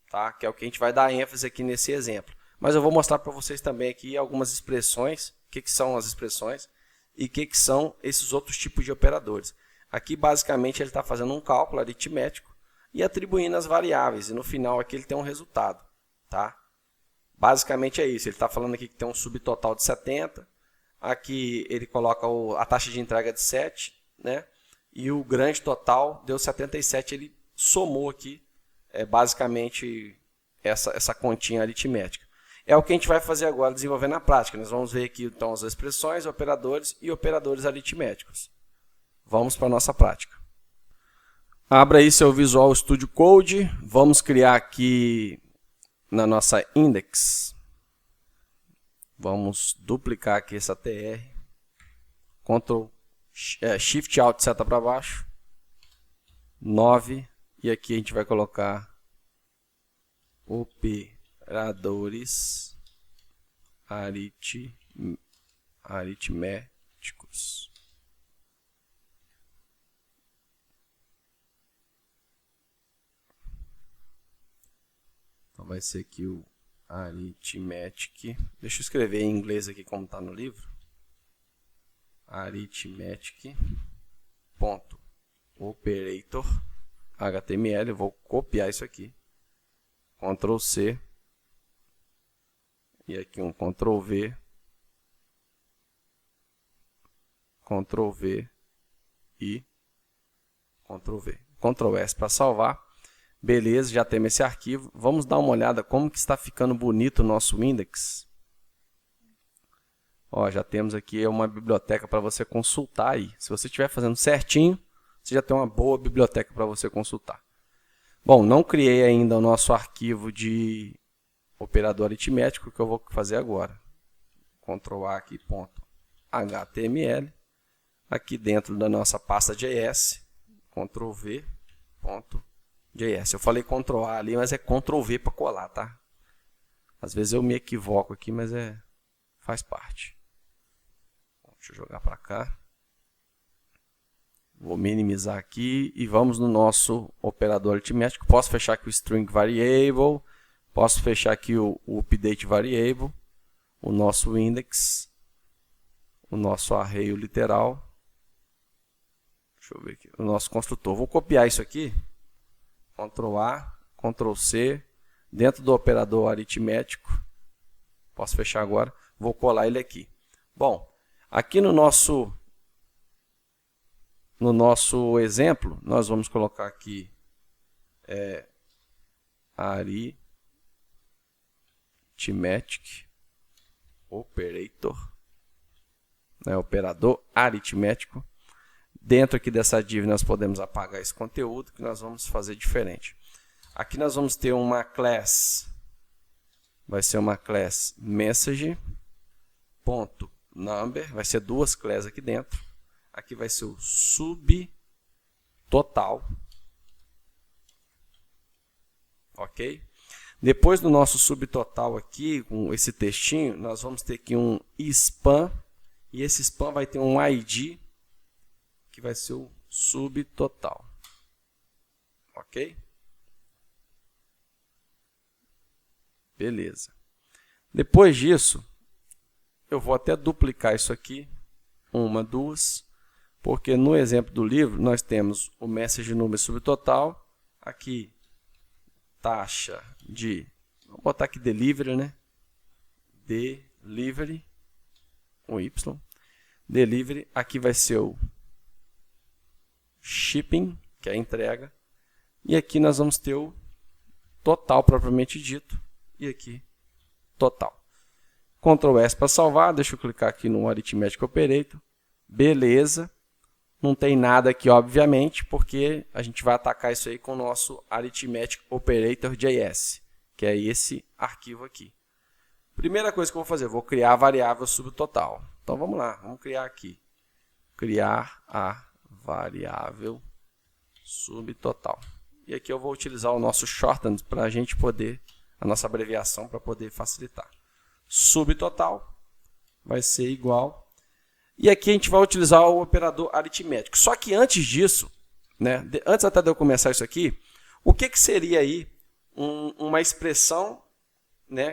tá? Que é o que a gente vai dar ênfase aqui nesse exemplo. Mas eu vou mostrar para vocês também aqui algumas expressões, o que são as expressões e o que são esses outros tipos de operadores. Aqui, basicamente, ele está fazendo um cálculo aritmético e atribuindo as variáveis. E no final aqui ele tem um resultado, tá? Basicamente é isso. Ele está falando aqui que tem um subtotal de 70. Aqui ele coloca a taxa de entrega de 7, né? e o grande total deu 77, ele somou aqui, basicamente, essa continha aritmética. É o que a gente vai fazer agora, desenvolver na prática. Nós vamos ver aqui então as expressões, operadores e operadores aritméticos. Vamos para a nossa prática. Abra aí seu Visual Studio Code. Vamos criar aqui na nossa index. Vamos duplicar aqui essa tr. Ctrl Shift Alt seta para baixo. 9. E aqui a gente vai colocar operadores aritméticos. Então vai ser aqui o arithmetic. Deixa eu escrever em inglês aqui como está no livro. Arithmetic. Operator. HTML. Eu vou copiar isso aqui. Ctrl C. E aqui um Ctrl V. Ctrl V. E Ctrl V. Ctrl S para salvar. Beleza, já temos esse arquivo. Vamos dar uma olhada como que está ficando bonito o nosso index. Ó, já temos aqui uma biblioteca para você consultar aí. Se você estiver fazendo certinho, você já tem uma boa biblioteca para você consultar. Bom, não criei ainda o nosso arquivo de operador aritmético, que eu vou fazer agora. Ctrl A aqui, .html. Aqui dentro da nossa pasta JS, Ctrl V, .js. Eu falei Ctrl A ali, mas é Ctrl V para colar, tá? Às vezes eu me equivoco aqui, mas faz parte. Deixa eu jogar para cá. Vou minimizar aqui e vamos no nosso operador aritmético. Posso fechar aqui o string variable, posso fechar aqui o update variable, o nosso index, o nosso array literal. Deixa eu ver aqui, o nosso construtor. Vou copiar isso aqui. Ctrl A, Ctrl C, dentro do operador aritmético. Posso fechar agora. Vou colar ele aqui. Bom, aqui no nosso exemplo, nós vamos colocar aqui arithmetic operator, operador aritmético. Dentro aqui dessa div nós podemos apagar esse conteúdo que nós vamos fazer diferente. Aqui nós vamos ter uma class, vai ser uma class message.number, vai ser duas classes aqui dentro. Aqui vai ser o subtotal. Ok? Depois do nosso subtotal aqui, com esse textinho, nós vamos ter aqui um span, e esse span vai ter um ID, que vai ser o subtotal. Ok? Beleza. Depois disso, eu vou até duplicar isso aqui. 1, 2, porque no exemplo do livro nós temos o message número subtotal. Aqui, taxa de... Vamos botar aqui delivery, né? Delivery, um Y. Delivery, aqui vai ser o shipping, que é a entrega, e aqui nós vamos ter o total propriamente dito, e aqui total. Ctrl S para salvar, deixa eu clicar aqui no Arithmetic Operator, beleza, não tem nada aqui obviamente, porque a gente vai atacar isso aí com o nosso Arithmetic Operator JS, que é esse arquivo aqui. Primeira coisa que eu vou fazer, eu vou criar a variável subtotal. Então vamos lá, vamos criar aqui, criar a variável subtotal. E aqui eu vou utilizar o nosso shorthand para a gente poder, a nossa abreviação para poder facilitar. Subtotal vai ser igual. E aqui a gente vai utilizar o operador aritmético. Só que antes disso, antes até de eu começar isso aqui, o que seria aí uma expressão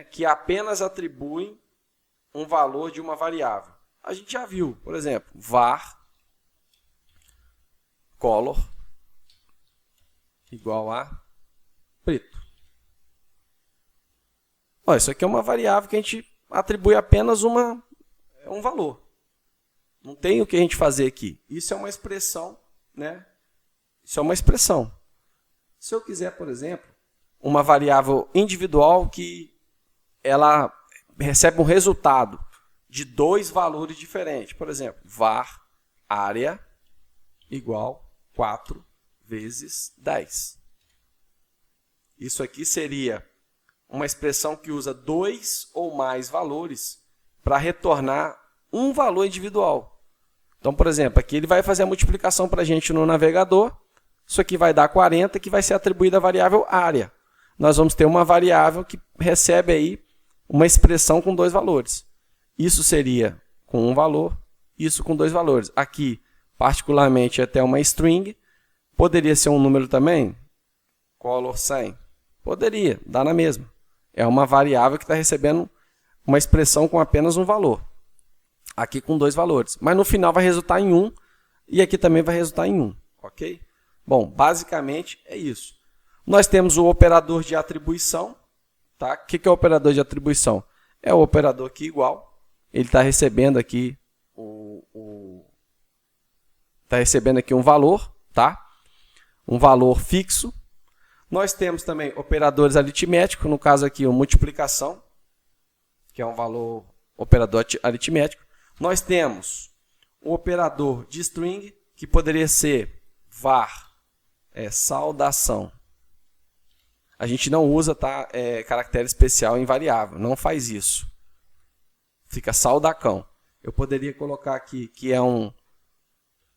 que apenas atribui um valor de uma variável? A gente já viu, por exemplo, var color igual a preto. Ó, isso aqui é uma variável que a gente atribui apenas um valor. Não tem o que a gente fazer aqui. Isso é uma expressão né? Isso é uma expressão. Se eu quiser, por exemplo, uma variável individual que ela recebe um resultado de 2 valores diferentes. Por exemplo, var área igual 4 vezes 10. Isso aqui seria uma expressão que usa 2 ou mais valores para retornar um valor individual. Então, por exemplo, aqui ele vai fazer a multiplicação para a gente no navegador. Isso aqui vai dar 40, que vai ser atribuída à variável área. Nós vamos ter uma variável que recebe aí uma expressão com 2 valores. Isso seria com um valor, isso com 2 valores. Aqui, particularmente, até uma string. Poderia ser um número também? Color 100. Poderia, dá na mesma. É uma variável que está recebendo uma expressão com apenas um valor. Aqui com 2 valores. Mas no final vai resultar em 1 e aqui também vai resultar em 1. Ok? Bom, basicamente é isso. Nós temos o operador de atribuição. Tá? O que é o operador de atribuição? É o operador aqui igual. Ele está recebendo aqui um valor, tá? Um valor fixo. Nós temos também operadores aritméticos, no caso aqui, o multiplicação, que é um valor operador aritmético. Nós temos o operador de string, que poderia ser var, saudação. A gente não usa, tá, caractere especial em variável, não faz isso. Fica saudacão. Eu poderia colocar aqui que é um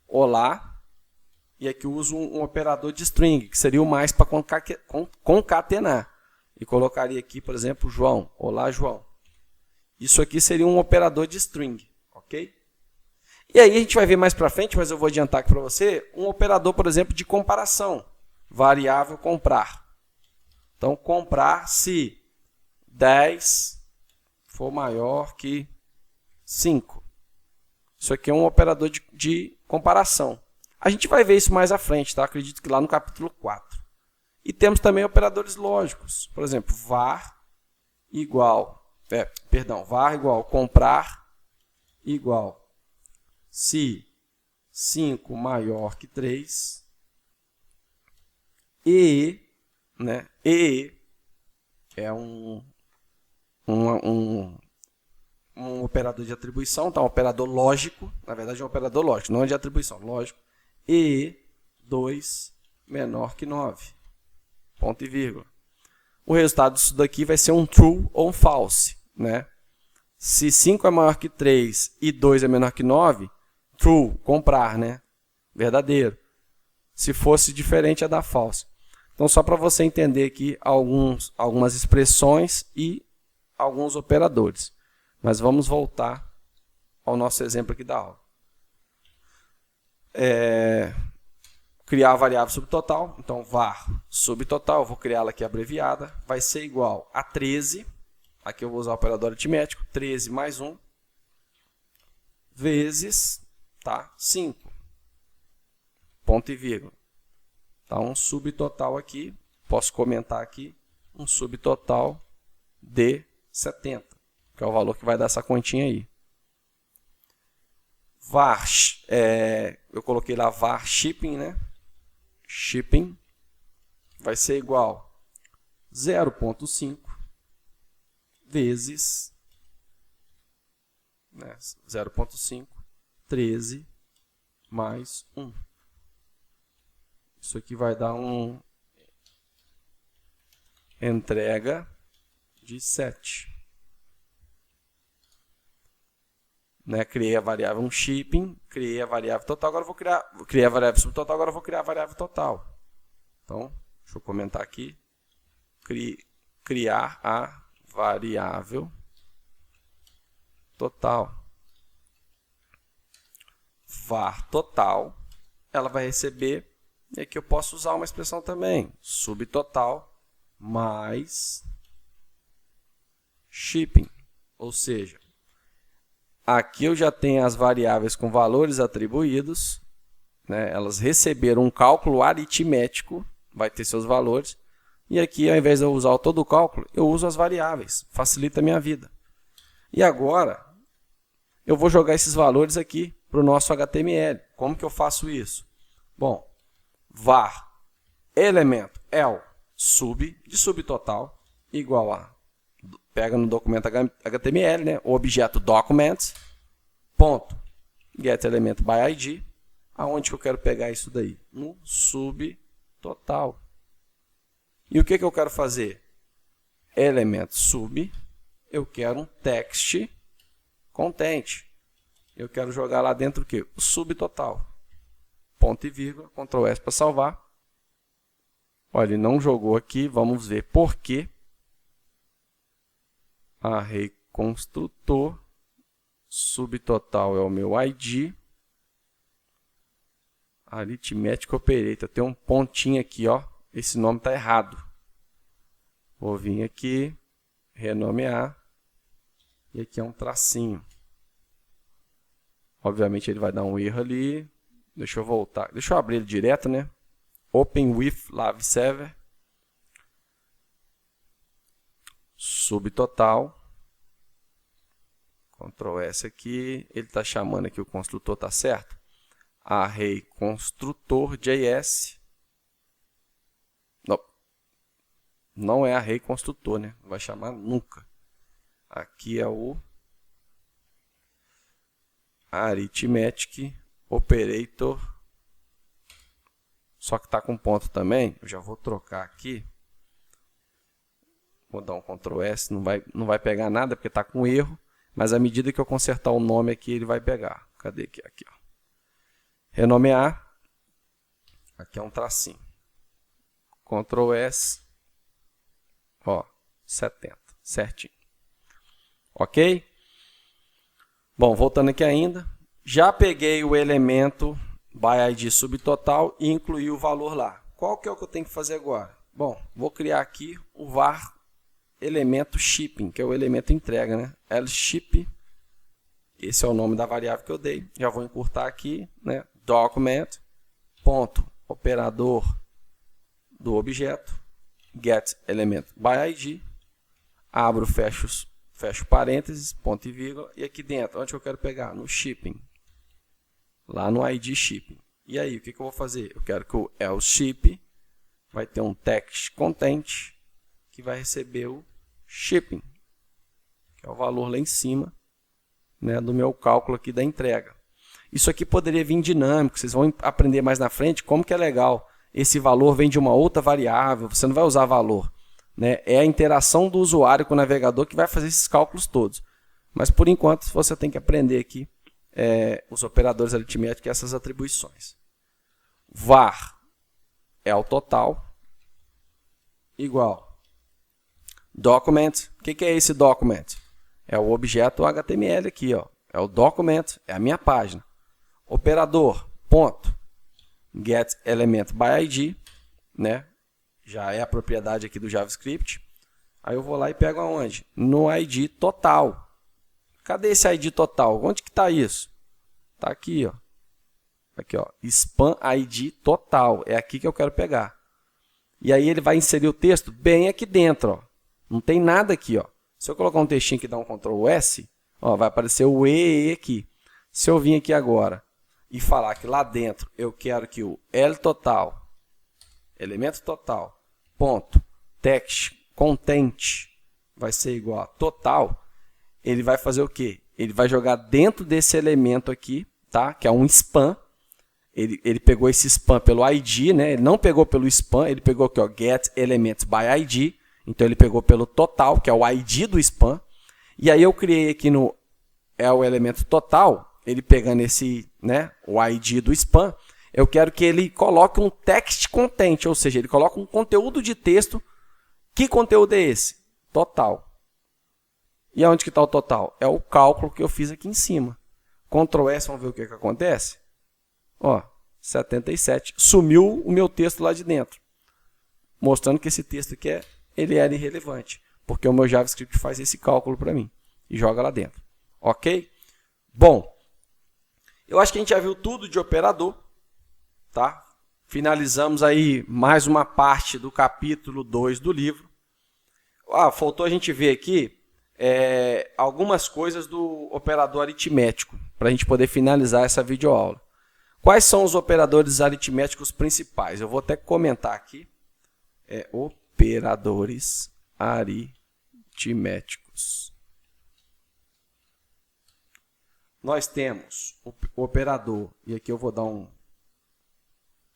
olá, e aqui eu uso um operador de string, que seria o mais para concatenar. E colocaria aqui, por exemplo, João. Olá, João. Isso aqui seria um operador de string. Ok? E aí a gente vai ver mais para frente, mas eu vou adiantar aqui para você, um operador, por exemplo, de comparação. Variável comprar. Então, comprar se 10 for maior que 5. Isso aqui é um operador de comparação. A gente vai ver isso mais à frente, tá? Acredito que lá no capítulo 4. E temos também operadores lógicos. Por exemplo, var igual comprar igual se 5 maior que 3 e, né? E é um operador de atribuição, tá? Um operador lógico, na verdade é um operador lógico, não é de atribuição, lógico. E 2 menor que 9. Ponto e vírgula. O resultado disso daqui vai ser um true ou um false, né? Se 5 é maior que 3 e 2 é menor que 9, true, comprar, né? Verdadeiro. Se fosse diferente, é dar false. Então, só para você entender aqui algumas expressões e alguns operadores. Mas vamos voltar ao nosso exemplo aqui da aula. Criar a variável subtotal. Então, var subtotal, eu vou criá-la aqui abreviada, vai ser igual a 13. Aqui eu vou usar o operador aritmético. 13 mais 1 vezes 5. Ponto e vírgula. Tá, um subtotal aqui, posso comentar aqui, um subtotal de 70, que é o valor que vai dar essa continha aí. Var, eu coloquei lá var shipping, né? Shipping vai ser igual 0,5 vezes 0,5, 13 mais 1. Isso aqui vai dar um entrega de 7. Né? Criei a variável shipping, criei a variável total, agora eu vou criei a variável subtotal, agora eu vou criar a variável total. Então, deixa eu comentar aqui. Criar a variável total. Var total, ela vai receber. E aqui eu posso usar uma expressão também, subtotal mais shipping. Ou seja, aqui eu já tenho as variáveis com valores atribuídos, né? Elas receberam um cálculo aritmético, vai ter seus valores. E aqui, ao invés de eu usar todo o cálculo, eu uso as variáveis, facilita a minha vida. E agora, eu vou jogar esses valores aqui para o nosso HTML. Como que eu faço isso? Bom, var elemento L sub, de subtotal, igual a, pega no documento HTML, né, o objeto documents, ponto, get element by ID, aonde que eu quero pegar isso daí? No subtotal. E o que eu quero fazer? Elemento sub, eu quero um text content. Eu quero jogar lá dentro o quê? O subtotal. Ponto e vírgula, Ctrl S para salvar. Olha, ele não jogou aqui, vamos ver por quê. Array construtor, subtotal é o meu ID. Arithmetic operator, tem um pontinho aqui, ó. Esse nome está errado. Vou vir aqui, renomear, e aqui é um tracinho. Obviamente ele vai dar um erro ali. Deixa eu voltar, deixa eu abrir ele direto, né? Open with Live Server. Subtotal. Ctrl S aqui. Ele está chamando aqui o construtor, tá certo? Array construtor JS. Não. Não é array construtor, né? Não vai chamar nunca. Aqui é o Arithmetic Operator. Só que está com ponto também. Eu já vou trocar aqui. Vou dar um Ctrl S. Não vai pegar nada porque está com erro. Mas à medida que eu consertar o nome aqui, ele vai pegar. Cadê aqui? Aqui, ó. Renomear. Aqui é um tracinho. Ctrl S. Ó, 70. Certinho. Ok? Bom, voltando aqui ainda. Já peguei o elemento by ID subtotal e incluí o valor lá. Qual que é o que eu tenho que fazer agora? Bom, vou criar aqui o var elemento shipping, que é o elemento entrega, né? lship, esse é o nome da variável que eu dei. Já vou encurtar aqui, né? Document, ponto, operador do objeto, get element by ID, abro, fecho parênteses, ponto e vírgula, e aqui dentro, onde eu quero pegar? No shipping. Lá no ID shipping. E aí, o que eu vou fazer? Eu quero que o lship vai ter um text content que vai receber o shipping, que é o valor lá em cima, né, do meu cálculo aqui da entrega. Isso aqui poderia vir dinâmico, vocês vão aprender mais na frente como que é legal. Esse valor vem de uma outra variável, você não vai usar valor, né? É a interação do usuário com o navegador que vai fazer esses cálculos todos. Mas por enquanto você tem que aprender aqui os operadores aritméticos e essas atribuições. Var é o total, igual document. O que é esse document? É o objeto HTML aqui, ó. É o document, é a minha página. Operador, ponto, get element by ID, né? Já é a propriedade aqui do JavaScript. Aí eu vou lá e pego aonde? No ID total. Cadê esse ID total? Onde que está isso? Está aqui, ó. Aqui, ó. Span ID total. É aqui que eu quero pegar. E aí ele vai inserir o texto bem aqui dentro, ó. Não tem nada aqui, ó. Se eu colocar um textinho que dá um Ctrl S, ó, vai aparecer o EE aqui. Se eu vir aqui agora e falar que lá dentro eu quero que o L total, elemento total, ponto, text, content, vai ser igual a total, ele vai fazer o quê? Ele vai jogar dentro desse elemento aqui, tá? Que é um span. Ele pegou esse span pelo ID, né? Ele não pegou pelo span, ele pegou aqui, ó, get element by ID. Então ele pegou pelo total, que é o ID do span. E aí eu criei aqui no o elemento total, ele pegando esse, né, o ID do span, eu quero que ele coloque um text content, ou seja, ele coloca um conteúdo de texto. Que conteúdo é esse? Total. E aonde que está o total? É o cálculo que eu fiz aqui em cima. Ctrl S, vamos ver o que acontece. Ó, 77. Sumiu o meu texto lá de dentro. Mostrando que esse texto aqui ele era irrelevante. Porque o meu JavaScript faz esse cálculo para mim. E joga lá dentro. Ok? Bom, eu acho que a gente já viu tudo de operador. Tá? Finalizamos aí mais uma parte do capítulo 2 do livro. Faltou a gente ver aqui algumas coisas do operador aritmético, para a gente poder finalizar essa videoaula. Quais são os operadores aritméticos principais? Eu vou até comentar aqui. Operadores aritméticos. Nós temos o operador, e aqui eu vou dar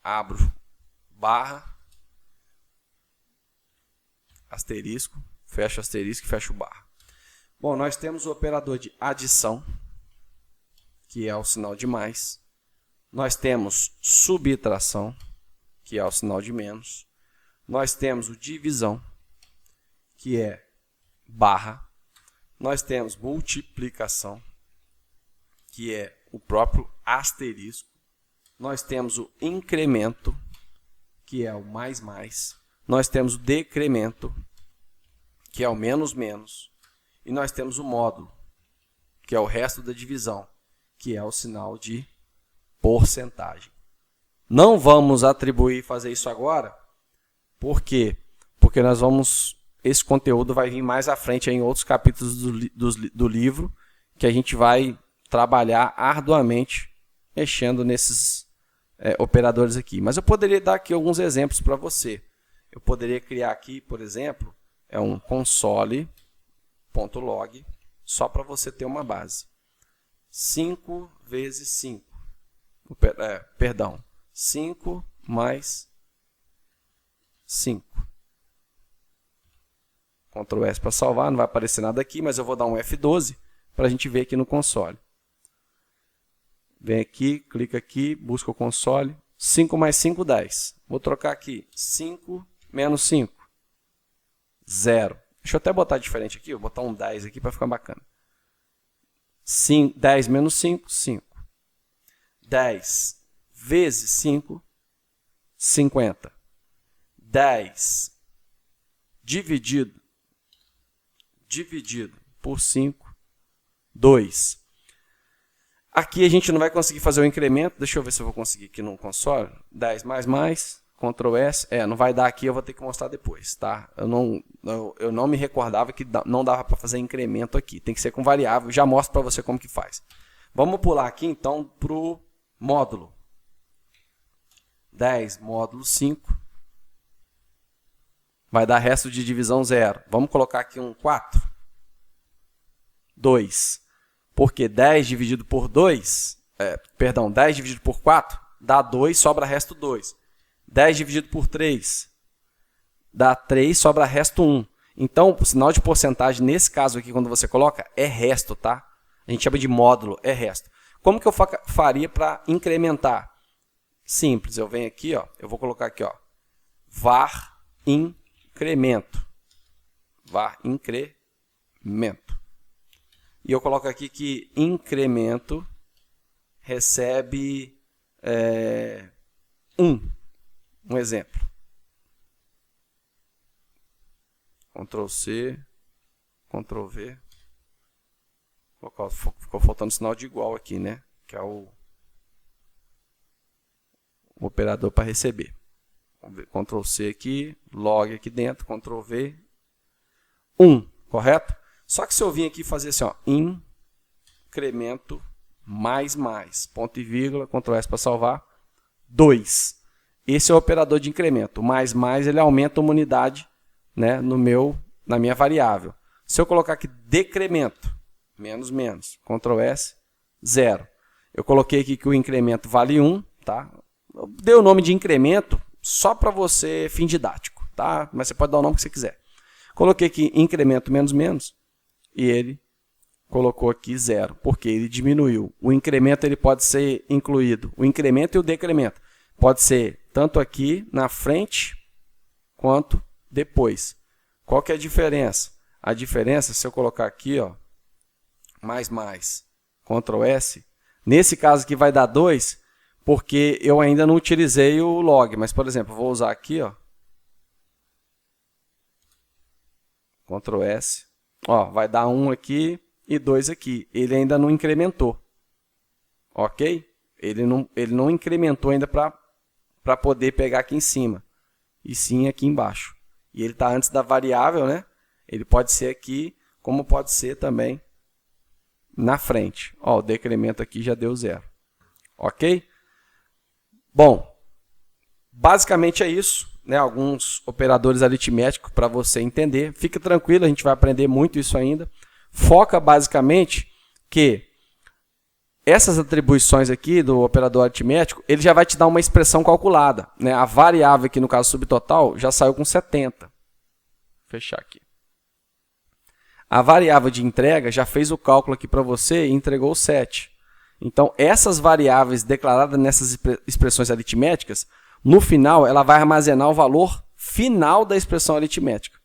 abro barra, asterisco, fecho asterisco e fecho barra. Bom, nós temos o operador de adição, que é o sinal de mais. Nós temos subtração, que é o sinal de menos. Nós temos o divisão, que é barra. Nós temos multiplicação, que é o próprio asterisco. Nós temos o incremento, que é o mais mais. Nós temos o decremento, que é o menos menos. E nós temos o módulo, que é o resto da divisão, que é o sinal de porcentagem. Não vamos atribuir e fazer isso agora. Por quê? Porque esse conteúdo vai vir mais à frente em outros capítulos do livro, que a gente vai trabalhar arduamente mexendo nesses operadores aqui. Mas eu poderia dar aqui alguns exemplos para você. Eu poderia criar aqui, por exemplo, um console.log, só para você ter uma base. 5 vezes 5. Perdão, 5 mais 5. Ctrl S para salvar, não vai aparecer nada aqui, mas eu vou dar um F12 para a gente ver aqui no console. Vem aqui, clica aqui, busca o console. 5 mais 5, 10. Vou trocar aqui. 5 menos 5. 0. Deixa eu até botar diferente aqui. Vou botar um 10 aqui para ficar bacana. 10 menos 5, 5. 10 vezes 5, 50. 10 dividido por 5, 2. Aqui a gente não vai conseguir fazer o incremento. Deixa eu ver se eu vou conseguir aqui no console. 10 mais, Ctrl S. Não vai dar aqui, eu vou ter que mostrar depois, tá? Eu não me recordava que não dava para fazer incremento aqui. Tem que ser com variável. Já mostro para você como que faz. Vamos pular aqui, então, para o módulo. 10 módulo 5. Vai dar resto de divisão 0. Vamos colocar aqui um 4. 2. Porque 10 dividido por 2, 10 dividido por 4, dá 2, sobra resto 2. 10 dividido por 3, dá 3, sobra resto 1. Então, o sinal de porcentagem, nesse caso aqui, quando você coloca, é resto, tá? A gente chama de módulo, é resto. Como que eu faria para incrementar? Simples, eu venho aqui, ó, eu vou colocar aqui, ó, var incremento. Var incremento. E eu coloco aqui que incremento recebe 1. Um exemplo. Ctrl C, Ctrl V. Ficou faltando sinal de igual aqui, né? Que é o operador para receber. Vamos ver. Ctrl C aqui, log aqui dentro, Ctrl V. 1, correto? Só que se eu vim aqui fazer assim, ó, incremento mais, ponto e vírgula, Ctrl S para salvar, 2. Esse é o operador de incremento. O mais, ele aumenta uma unidade, né, na minha variável. Se eu colocar aqui decremento, menos, Ctrl S, 0. Eu coloquei aqui que o incremento vale 1, tá? Eu dei o nome de incremento só para você, fim didático, tá? Mas você pode dar o nome que você quiser. Coloquei aqui incremento menos, e ele colocou aqui 0, porque ele diminuiu. O incremento ele pode ser incluído, o incremento e o decremento. Pode ser tanto aqui na frente, quanto depois. Qual que é a diferença? A diferença, se eu colocar aqui, ó, mais, Ctrl S, nesse caso aqui vai dar 2, porque eu ainda não utilizei o log. Mas, por exemplo, eu vou usar aqui, ó, Ctrl S, ó, vai dar 1 aqui e 2 aqui. Ele ainda não incrementou. Ok? Ele não incrementou ainda para poder pegar aqui em cima. E sim aqui embaixo. E ele está antes da variável, né? Ele pode ser aqui, como pode ser também na frente. Ó, o decremento aqui já deu 0. Ok? Bom, basicamente é isso, né? Alguns operadores aritméticos para você entender. Fica tranquilo, a gente vai aprender muito isso ainda. Foca basicamente que essas atribuições aqui do operador aritmético, ele já vai te dar uma expressão calculada, né? A variável aqui, no caso subtotal, já saiu com 70. Vou fechar aqui. A variável de entrega já fez o cálculo aqui para você e entregou 7. Então, essas variáveis declaradas nessas expressões aritméticas, no final, ela vai armazenar o valor final da expressão aritmética.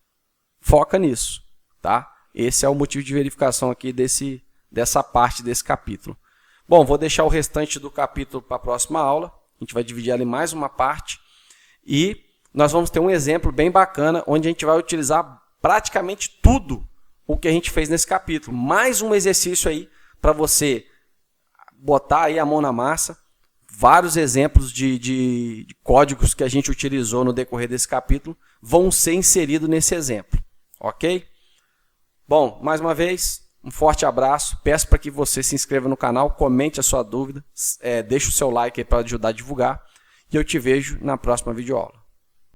Foca nisso, tá? Esse é o motivo de verificação aqui dessa parte desse capítulo. Bom, vou deixar o restante do capítulo para a próxima aula. A gente vai dividir ela em mais uma parte. E nós vamos ter um exemplo bem bacana, onde a gente vai utilizar praticamente tudo o que a gente fez nesse capítulo. Mais um exercício aí para você botar aí a mão na massa. Vários exemplos de códigos que a gente utilizou no decorrer desse capítulo vão ser inseridos nesse exemplo. Ok? Bom, mais uma vez, um forte abraço. Peço para que você se inscreva no canal, comente a sua dúvida, deixe o seu like aí para ajudar a divulgar. E eu te vejo na próxima videoaula.